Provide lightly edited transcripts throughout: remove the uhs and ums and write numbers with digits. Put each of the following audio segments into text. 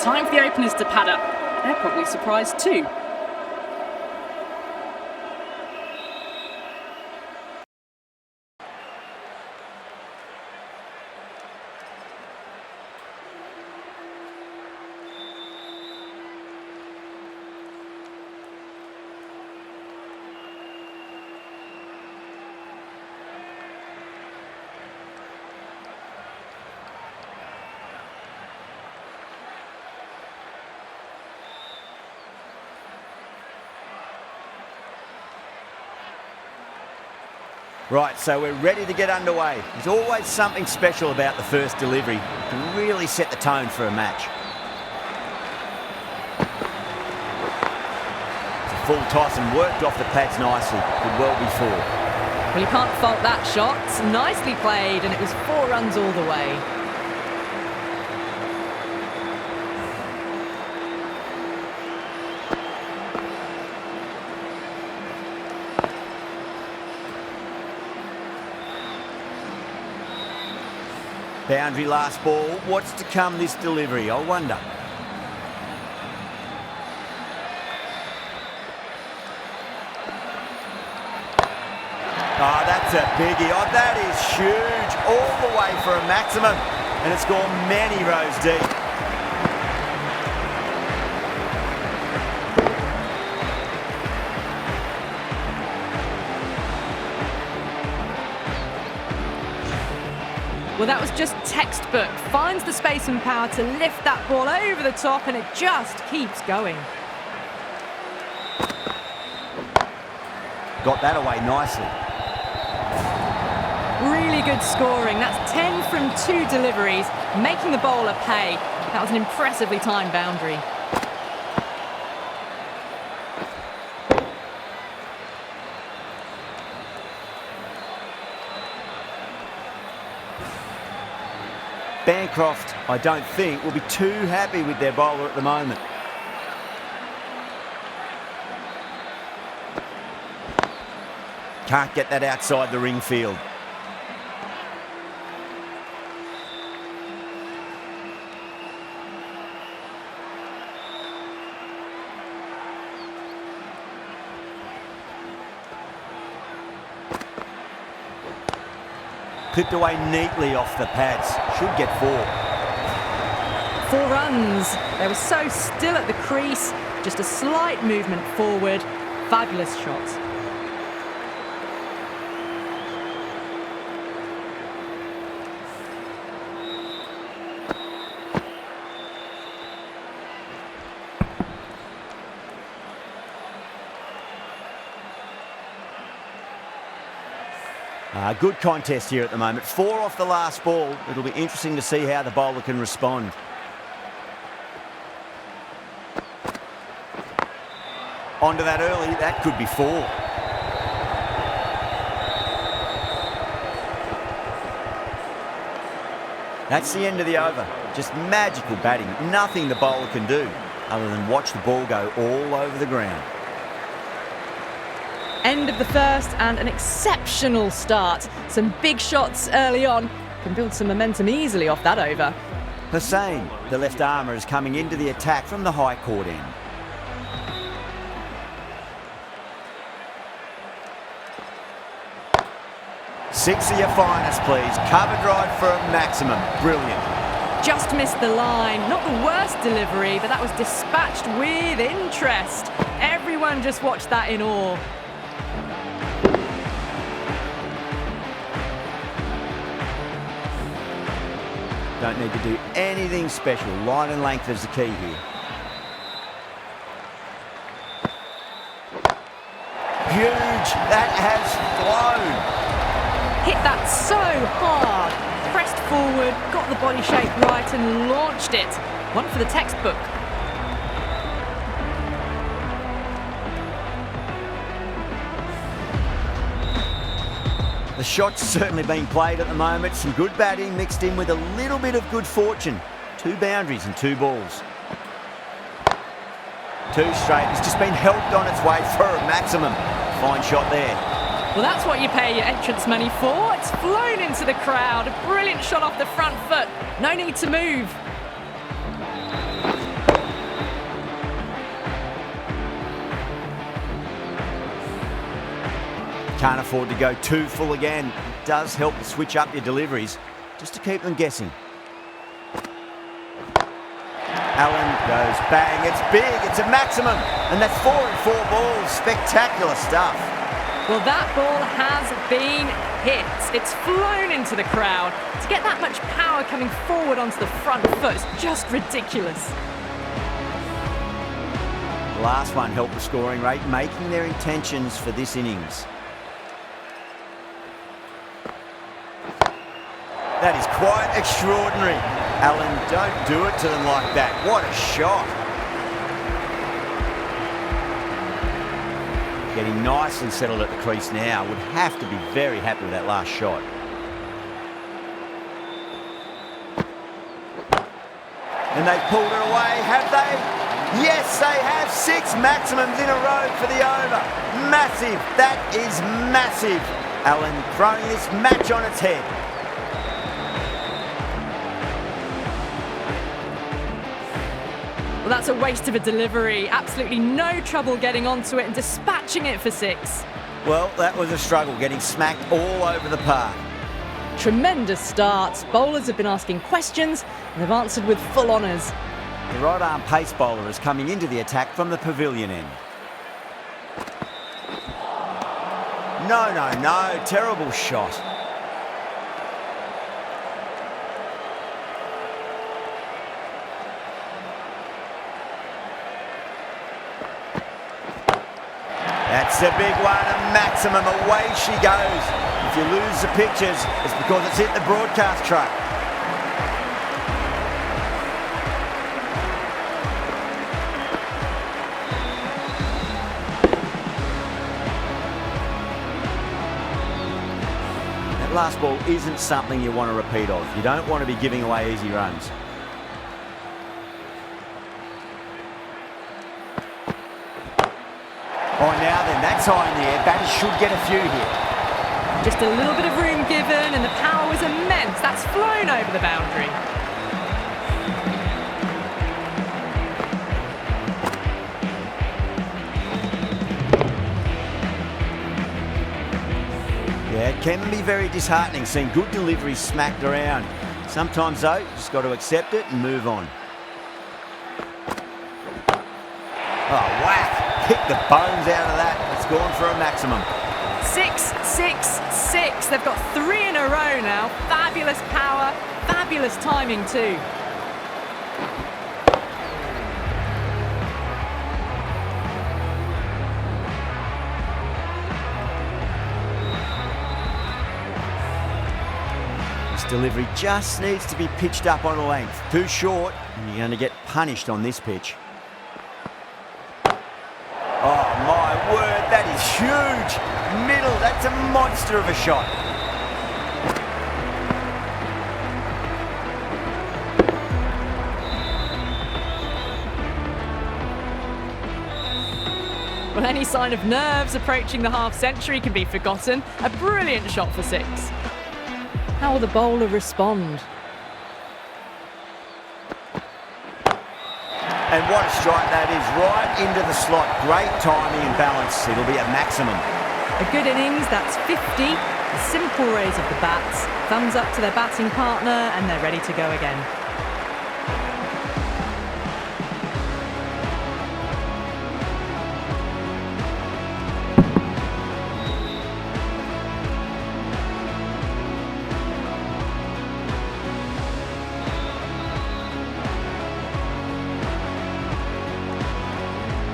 Time for the openers to pad up. They're probably surprised too. Right, so we're ready to get underway. There's always something special about the first delivery. It can really set the tone for a match. It's a full toss and worked off the pads nicely. Could well be 4. Well, you can't fault that shot. Nicely played, and it was 4 runs all the way. Boundary last ball. What's to come this delivery, I wonder. Oh, that's a biggie. Oh, that is huge. All the way for a maximum. And it's gone many rows deep. Well, that was just textbook. Finds the space and power to lift that ball over the top, and it just keeps going. Got that away nicely. Really good scoring. That's 10 from 2 deliveries, making the bowler pay. That was an impressively timed boundary. Bancroft, I don't think, will be too happy with their bowler at the moment. Can't get that outside the ring field. Clipped away neatly off the pads. Should get 4. 4 runs. They were so still at the crease. Just a slight movement forward. Fabulous shot. Good contest here at the moment. 4 off the last ball. It'll be interesting to see how the bowler can respond. Onto that early. That could be 4. That's the end of the over. Just magical batting. Nothing the bowler can do other than watch the ball go all over the ground. End of the first and an exceptional start. Some big shots early on. Can build some momentum easily off that over. Hussain, the left armour, is coming into the attack from the high court end. Six of your finest, please. Covered right for a maximum. Brilliant. Just missed the line. Not the worst delivery, but that was dispatched with interest. Everyone just watched that in awe. Don't need to do anything special. Line and length is the key here. Huge. That has flown. Hit that so hard. Pressed forward, got the body shape right and launched it. One for the textbook. The shot's certainly being played at the moment. Some good batting mixed in with a little bit of good fortune. 2 boundaries and 2 balls. 2 straight. It's just been helped on its way for a maximum. Fine shot there. Well, that's what you pay your entrance money for. It's flown into the crowd. A brilliant shot off the front foot. No need to move. Can't afford to go too full again. It does help to switch up your deliveries, just to keep them guessing. Allen goes bang, it's big, it's a maximum, and that's 4 in 4 balls. Spectacular stuff. Well, that ball has been hit. It's flown into the crowd. To get that much power coming forward onto the front foot is just ridiculous. The last one helped the scoring rate, making their intentions for this innings. That is quite extraordinary. Allen, don't do it to them like that. What a shot. Getting nice and settled at the crease now. Would have to be very happy with that last shot. And they've pulled it away, have they? Yes, they have. 6 maximums in a row for the over. Massive. That is massive. Allen throwing this match on its head. Well, that's a waste of a delivery. Absolutely no trouble getting onto it and dispatching it for 6. Well, that was a struggle, getting smacked all over the park. Tremendous start. Bowlers have been asking questions and they've answered with full honours. The right-arm pace bowler is coming into the attack from the pavilion end. No, no, no. Terrible shot. That's a big one, a maximum. Away she goes. If you lose the pictures, it's because it's hit the broadcast truck. That last ball isn't something you want to repeat of. You don't want to be giving away easy runs. Oh, now then, that's high in the air. Batters should get a few here. Just a little bit of room given and the power was immense. That's flown over the boundary. Yeah, it can be very disheartening seeing good deliveries smacked around. Sometimes, though, you just got to accept it and move on. Oh, whack! Pick the bones out of that. It's gone for a maximum. 6, 6, 6. They've got 3 in a row now. Fabulous power, fabulous timing too. This delivery just needs to be pitched up on a length. Too short, and you're going to get punished on this pitch. Oh, my word, that is huge. Middle, that's a monster of a shot. Well, any sign of nerves approaching the half-century can be forgotten. A brilliant shot for 6. How will the bowler respond? And what a strike that is, right into the slot. Great timing and balance. It'll be a maximum. A good innings, that's 50. A simple raise of the bats. Thumbs up to their batting partner and they're ready to go again.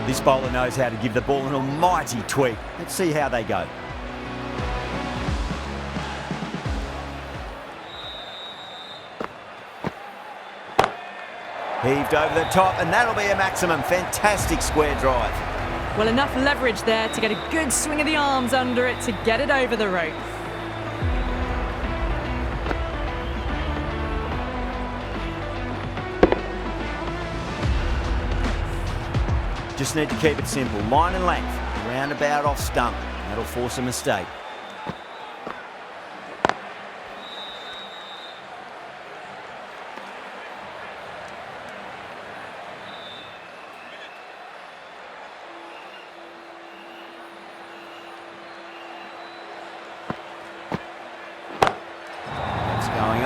This bowler knows how to give the ball an almighty tweak. Let's see how they go. Heaved over the top, and that'll be a maximum. Fantastic square drive. Well, enough leverage there to get a good swing of the arms under it to get it over the rope. Just need to keep it simple. Line and length. Roundabout off stump. That'll force a mistake.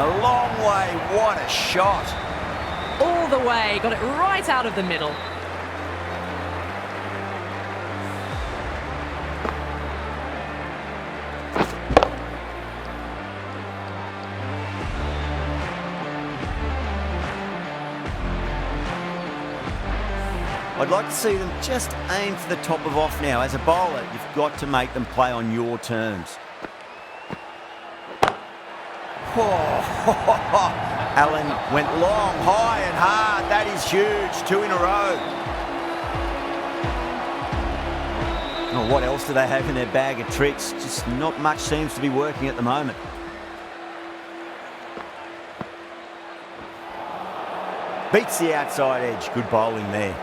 a long way. What a shot. All the way, got it right out of the middle. I'd like to see them just aim for the top of off now. As a bowler, you've got to make them play on your terms. Allen went long, high and hard. That is huge. 2 in a row. Oh, what else do they have in their bag of tricks? Just not much seems to be working at the moment. Beats the outside edge. Good bowling there.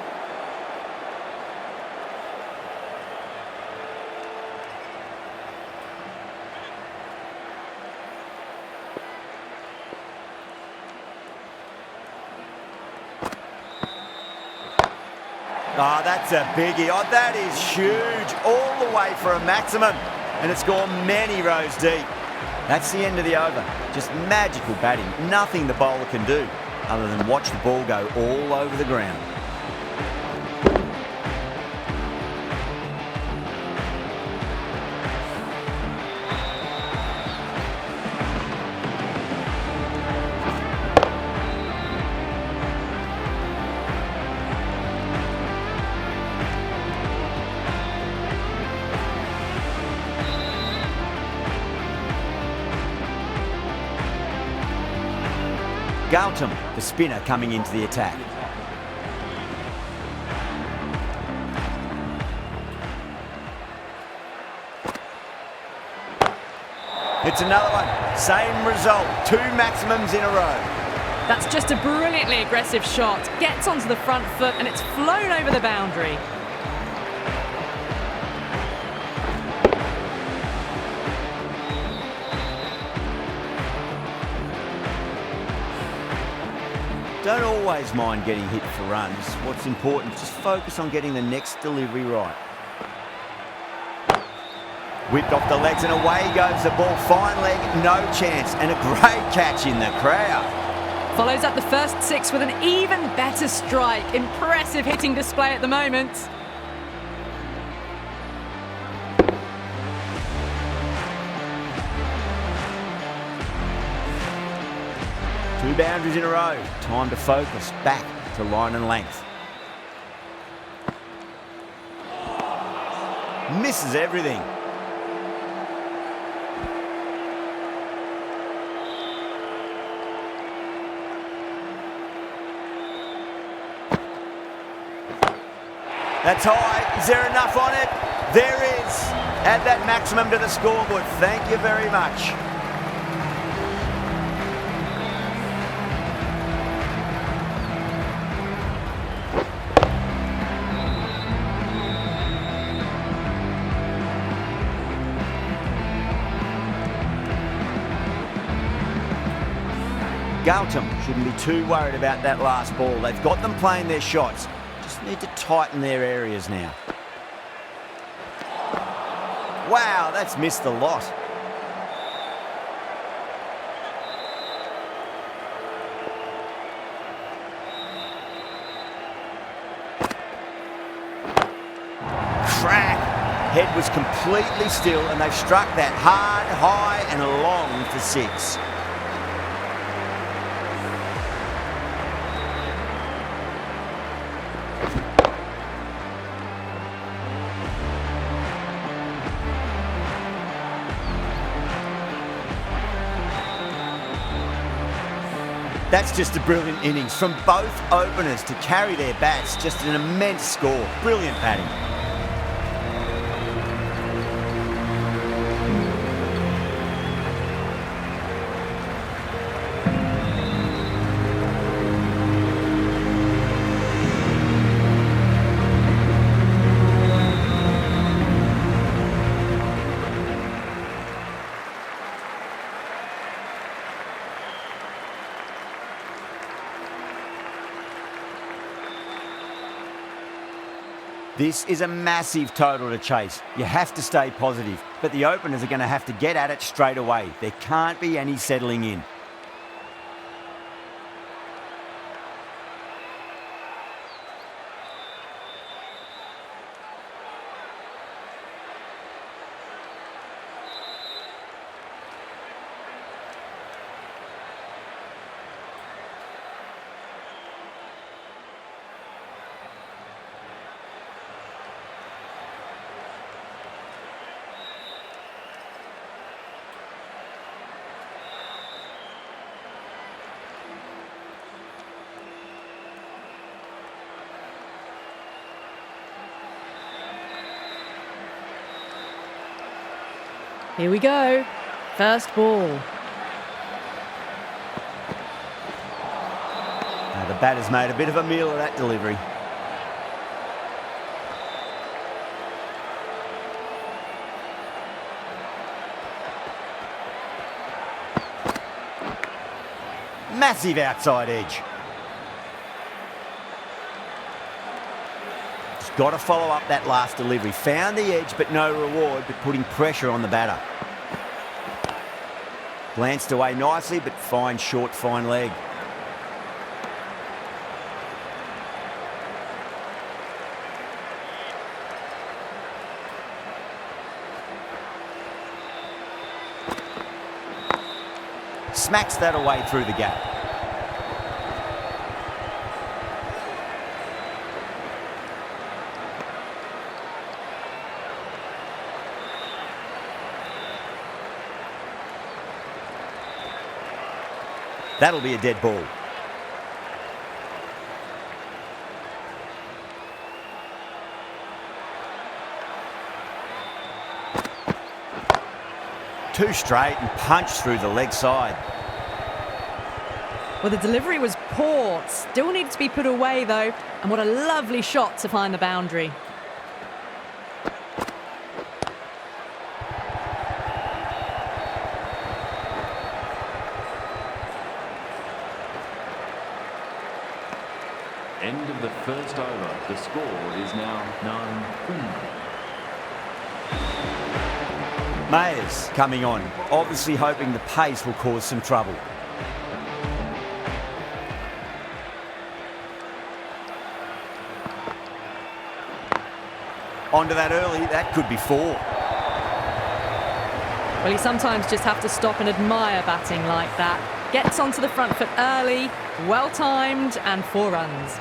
Oh, that's a biggie. Oh, that is huge. All the way for a maximum. And it's gone many rows deep. That's the end of the over. Just magical batting. Nothing the bowler can do other than watch the ball go all over the ground. Gautam, the spinner, coming into the attack. It's another one. Same result. 2 maximums in a row. That's just a brilliantly aggressive shot. Gets onto the front foot and it's flown over the boundary. Don't always mind getting hit for runs. What's important, just focus on getting the next delivery right. Whipped off the legs and away goes the ball. Fine leg, no chance. And a great catch in the crowd. Follows up the first 6 with an even better strike. Impressive hitting display at the moment. Two boundaries in a row. Time to focus. Back to line and length. Misses everything. That's high. Is there enough on it? There is. Add that maximum to the scoreboard. Thank you very much. Gautam shouldn't be too worried about that last ball. They've got them playing their shots. Just need to tighten their areas now. Wow, that's missed a lot. Crack! Head was completely still and they've struck that hard, high and long for 6. That's just a brilliant innings from both openers to carry their bats. Just an immense score. Brilliant batting. This is a massive total to chase. You have to stay positive, but the openers are going to have to get at it straight away. There can't be any settling in. Here we go. First ball. Now the batter's made a bit of a meal of that delivery. Massive outside edge. Just got to follow up that last delivery. Found the edge, but no reward, but putting pressure on the batter. Glanced away nicely, but fine short, fine leg. Smacks that away through the gap. That'll be a dead ball. Two straight and punched through the leg side. Well, the delivery was poor. Still needed to be put away, though. And what a lovely shot to find the boundary. End of the first over. The score is now 9-3. Mayers coming on, obviously hoping the pace will cause some trouble. Onto that early, that could be 4. Well, you sometimes just have to stop and admire batting like that. Gets onto the front foot early, well timed, and 4 runs.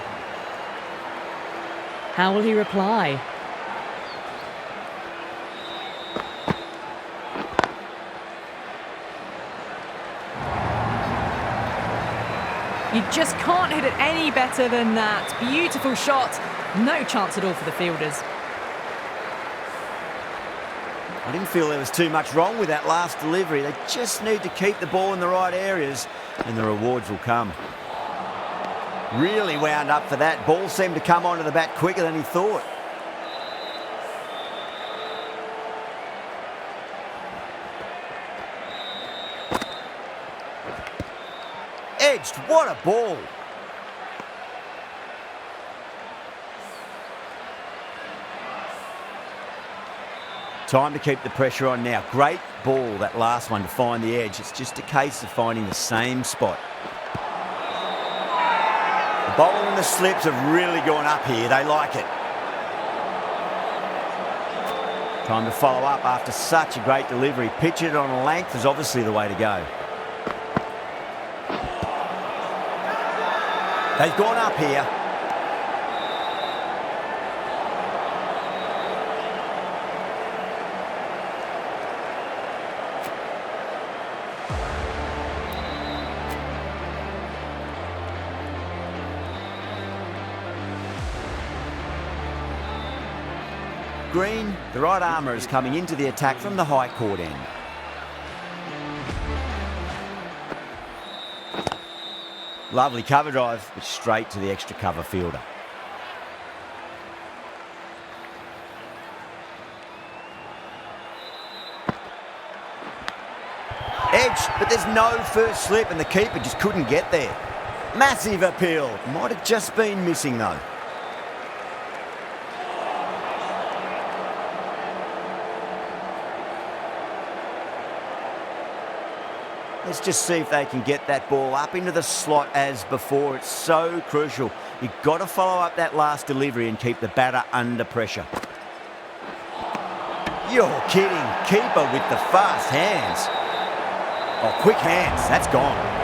How will he reply? You just can't hit it any better than that. Beautiful shot. No chance at all for the fielders. I didn't feel there was too much wrong with that last delivery. They just need to keep the ball in the right areas and the rewards will come. Really wound up for that. Ball seemed to come onto the bat quicker than he thought. Edged, what a ball. Time to keep the pressure on now. Great ball, that last one, to find the edge. It's just a case of finding the same spot. The bowler and the slips have really gone up here. They like it. Time to follow up after such a great delivery. Pitch it on a length is obviously the way to go. They've gone up here. Green, the right armour, is coming into the attack from the high court end. Lovely cover drive, but straight to the extra cover fielder. Edge, but there's no first slip and the keeper just couldn't get there. Massive appeal. Might have just been missing though. Let's just see if they can get that ball up into the slot as before. It's so crucial. You've got to follow up that last delivery and keep the batter under pressure. You're kidding. Keeper with the fast hands. Oh, quick hands. That's gone.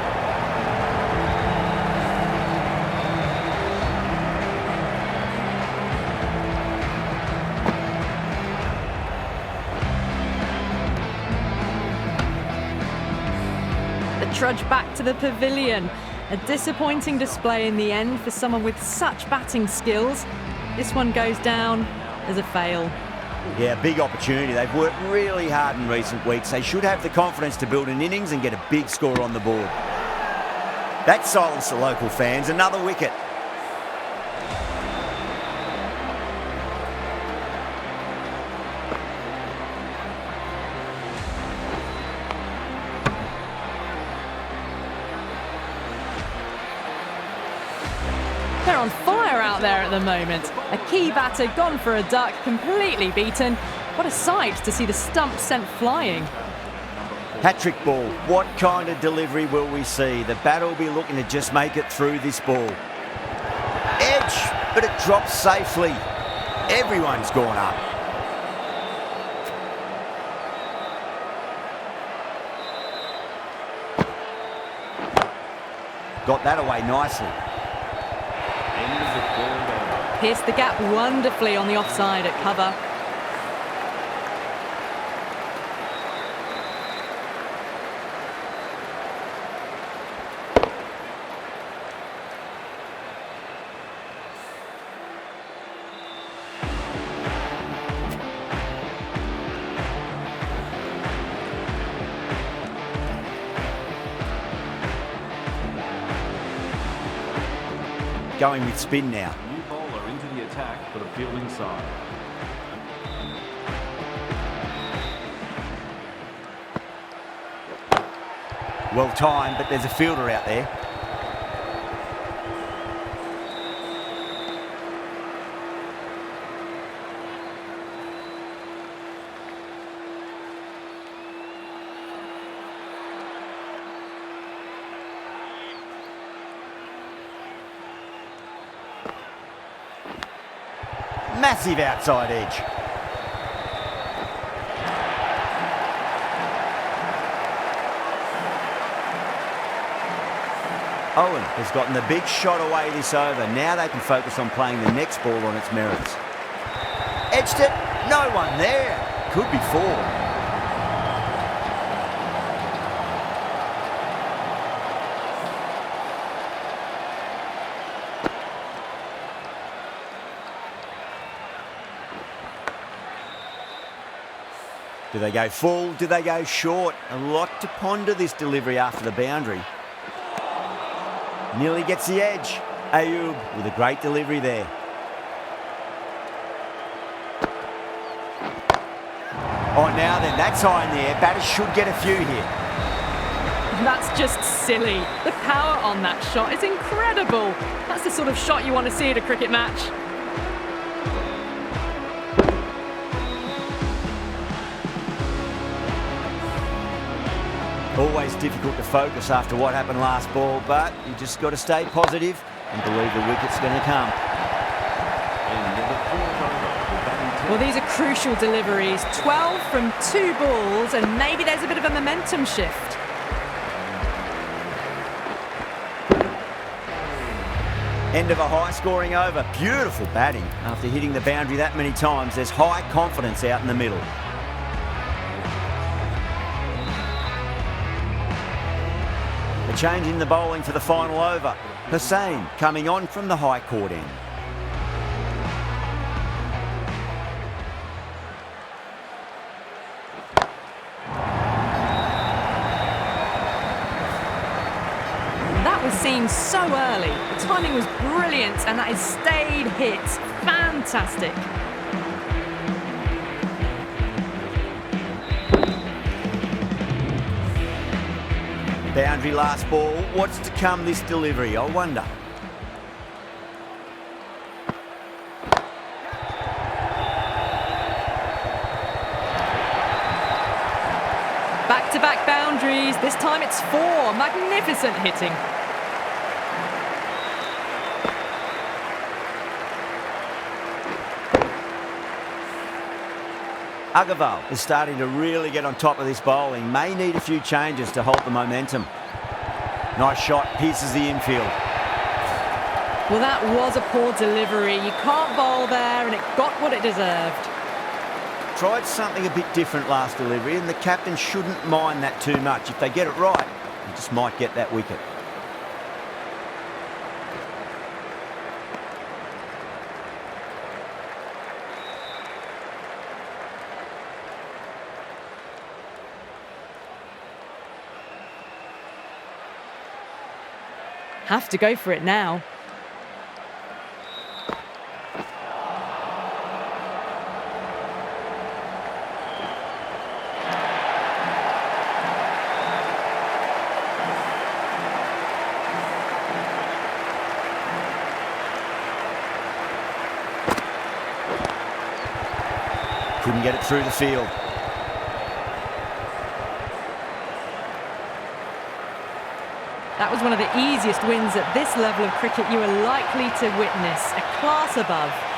Trudge back to the pavilion. A disappointing display in the end for someone with such batting skills. This one goes down as a fail. Yeah, big opportunity. They've worked really hard in recent weeks. They should have the confidence to build an innings and get a big score on the board. That silenced the local fans. Another wicket. They're on fire out there at the moment. A key batter gone for a duck, completely beaten. What a sight to see the stump sent flying. Hat-trick ball. What kind of delivery will we see? The batter will be looking to just make it through this ball. Edge, but it drops safely. Everyone's gone up. Got that away nicely. End of the third over. Pierced the gap wonderfully on the offside at cover. Going with spin now. New bowler into the attack for the fielding side. Well timed, but there's a fielder out there. Massive outside edge. Owen has gotten the big shot away this over. Now they can focus on playing the next ball on its merits. Edged it. No one there. Could be four. Do they go full? Do they go short? A lot to ponder this delivery after the boundary. Nearly gets the edge. Ayub with a great delivery there. Oh, now then, that's high in the air. Batters should get a few here. That's just silly. The power on that shot is incredible. That's the sort of shot you want to see at a cricket match. Always difficult to focus after what happened last ball, but you just got to stay positive and believe the wicket's going to come. End of the fourth over. The batting Well, these are crucial deliveries. 12 from 2 balls, and maybe there's a bit of a momentum shift. End of a high-scoring over. Beautiful batting. After hitting the boundary that many times, there's high confidence out in the middle. A change in the bowling for the final over. Hussain coming on from the high court end. That was seen so early. The timing was brilliant, and that is stayed hits. Fantastic. Boundary last ball. What's to come this delivery? I wonder. Back-to-back boundaries. This time it's 4. Magnificent hitting. Agarwal is starting to really get on top of this bowling. May need a few changes to hold the momentum. Nice shot, pierces the infield. Well, that was a poor delivery. You can't bowl there, and it got what it deserved. Tried something a bit different last delivery, and the captain shouldn't mind that too much. If they get it right, they just might get that wicket. Have to go for it now. Couldn't get it through the field. That was one of the easiest wins at this level of cricket you are likely to witness. A class above.